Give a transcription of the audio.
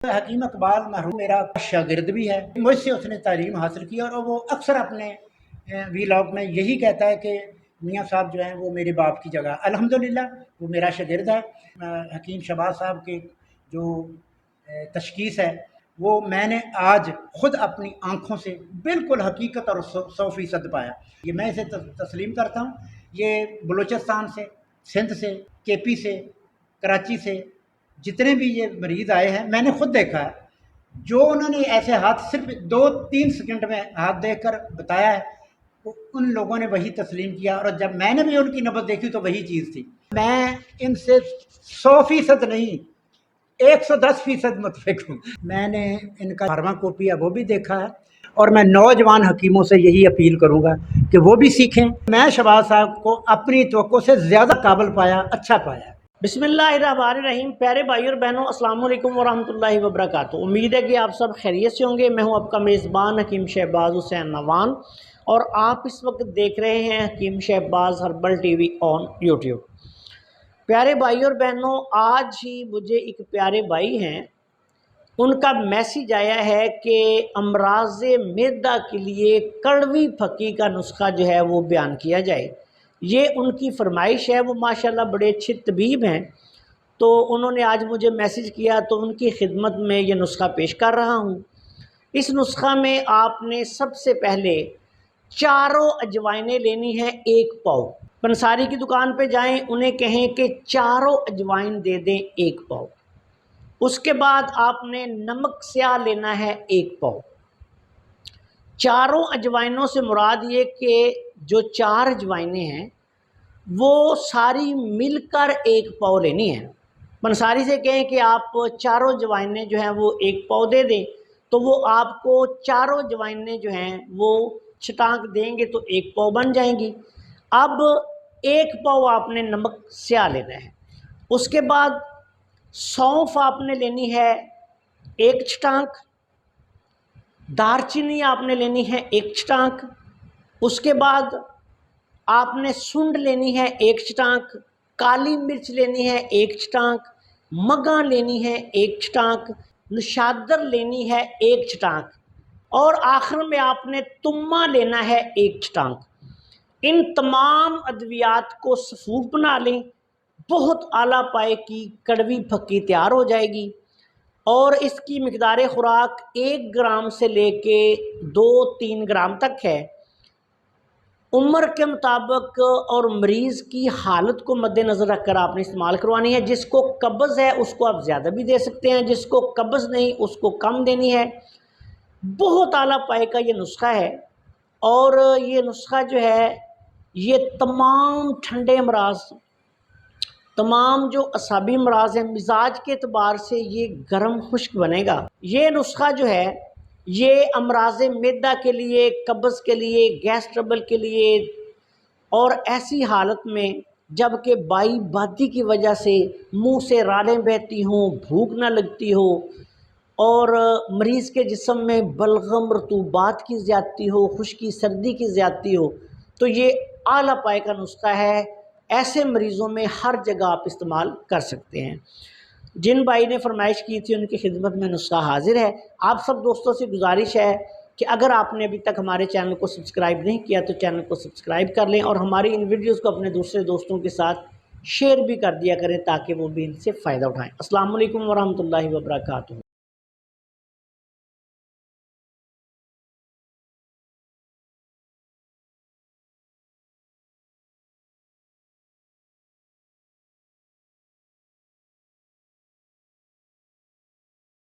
حکیم اقبال مرحوم میرا شاگرد بھی ہے، مجھ سے اس نے تعلیم حاصل کی اور وہ اکثر اپنے ویلاگ میں یہی کہتا ہے کہ میاں صاحب جو ہیں وہ میرے باپ کی جگہ، الحمدللہ وہ میرا شاگرد ہے۔ حکیم شہباز صاحب کی جو تشخیص ہے وہ میں نے آج خود اپنی آنکھوں سے بالکل حقیقت اور 100% پایا۔ یہ میں اسے تسلیم کرتا ہوں۔ یہ بلوچستان سے، سندھ سے، کے پی سے، کراچی سے جتنے بھی یہ مریض آئے ہیں میں نے خود دیکھا ہے، جو انہوں نے ایسے ہاتھ صرف 2-3 سیکنڈ میں ہاتھ دیکھ کر بتایا ہے ان لوگوں نے وہی تسلیم کیا، اور جب میں نے بھی ان کی نبض دیکھی تو وہی چیز تھی۔ میں ان سے 100% نہیں 110% متفق ہوں۔ میں نے ان کا فارما کاپی ہے وہ بھی دیکھا ہے، اور میں نوجوان حکیموں سے یہی اپیل کروں گا کہ وہ بھی سیکھیں۔ میں شہباز صاحب کو اپنی توقع سے زیادہ قابل پایا، اچھا پایا۔ بسم اللہ الرحمن الرحیم۔ پیارے بھائی اور بہنوں، السلام علیکم ورحمۃ اللہ وبرکاتہ۔ امید ہے کہ آپ سب خیریت سے ہوں گے۔ میں ہوں آپ کا میزبان حکیم شہباز حسین نوان، اور آپ اس وقت دیکھ رہے ہیں Hakeem Shahbaz herbal TV on YouTube. پیارے بھائی اور بہنوں، آج ہی مجھے ایک پیارے بھائی ہیں، ان کا میسیج آیا ہے کہ امراض معدہ کے لیے کڑوی پھکی کا نسخہ جو ہے وہ بیان کیا جائے۔ یہ ان کی فرمائش ہے۔ وہ ماشاءاللہ بڑے اچھے طبیب ہیں، تو انہوں نے آج مجھے میسیج کیا تو ان کی خدمت میں یہ نسخہ پیش کر رہا ہوں۔ اس نسخہ میں آپ نے سب سے پہلے 4 اجوائنیں لینی ہیں 1 پاؤ۔ پنساری کی دکان پہ جائیں، انہیں کہیں کہ 4 اجوائن دے دیں 1 پاؤ۔ اس کے بعد آپ نے نمک سیاہ لینا ہے 1 پاؤ۔ 4 اجوائنوں سے مراد یہ کہ جو 4 اجوائنیں ہیں وہ ساری مل کر 1 پاؤ لینی ہے۔ پنساری سے کہیں کہ آپ 4 اجوائنیں جو ہیں وہ 1 پاؤ دے دیں، تو وہ آپ کو 4 اجوائنیں جو ہیں وہ چھٹانک دیں گے تو 1 پاؤ بن جائیں گی۔ اب 1 پاؤ آپ نے نمک سیاہ لینا ہے۔ اس کے بعد سونف آپ نے لینی ہے 1 چھٹانک، دار چینی آپ نے لینی ہے 1 چھٹانک، اس کے بعد آپ نے سنڈ لینی ہے 1 چھٹانک، کالی مرچ لینی ہے 1 چھٹانک، مگاں لینی ہے 1 چھٹانک، نشادر لینی ہے 1 چھٹانک، اور آخر میں آپ نے تمہ لینا ہے 1 چھٹانک۔ ان تمام ادویات کو سفوف بنا لیں، بہت اعلیٰ پائے کی کڑوی پھکی تیار ہو جائے گی، اور اس کی مقدار خوراک 1 گرام سے لے کے 2-3 گرام تک ہے۔ عمر کے مطابق اور مریض کی حالت کو مد نظر رکھ کر آپ نے استعمال کروانی ہے۔ جس کو قبض ہے اس کو آپ زیادہ بھی دے سکتے ہیں، جس کو قبض نہیں اس کو کم دینی ہے۔ بہت اعلیٰ پائے کا یہ نسخہ ہے، اور یہ نسخہ جو ہے یہ تمام ٹھنڈے امراض، تمام جو اعصابی امراض ہیں، مزاج کے اعتبار سے یہ گرم خشک بنے گا۔ یہ نسخہ جو ہے یہ امراض معدہ کے لیے، قبض کے لیے، گیس ٹربل کے لیے، اور ایسی حالت میں جب کہ بائی بادی کی وجہ سے منہ سے رالیں بہتی ہوں، بھوک نہ لگتی ہو، اور مریض کے جسم میں بلغم، رطوبات کی زیادتی ہو، خشکی سردی کی زیادتی ہو، تو یہ اعلیٰ پائے کا نسخہ ہے۔ ایسے مریضوں میں ہر جگہ آپ استعمال کر سکتے ہیں۔ جن بھائی نے فرمائش کی تھی ان کی خدمت میں نسخہ حاضر ہے۔ آپ سب دوستوں سے گزارش ہے کہ اگر آپ نے ابھی تک ہمارے چینل کو سبسکرائب نہیں کیا تو چینل کو سبسکرائب کر لیں، اور ہماری ان ویڈیوز کو اپنے دوسرے دوستوں کے ساتھ شیئر بھی کر دیا کریں تاکہ وہ بھی ان سے فائدہ اٹھائیں۔ السلام علیکم ورحمۃ اللہ وبرکاتہ۔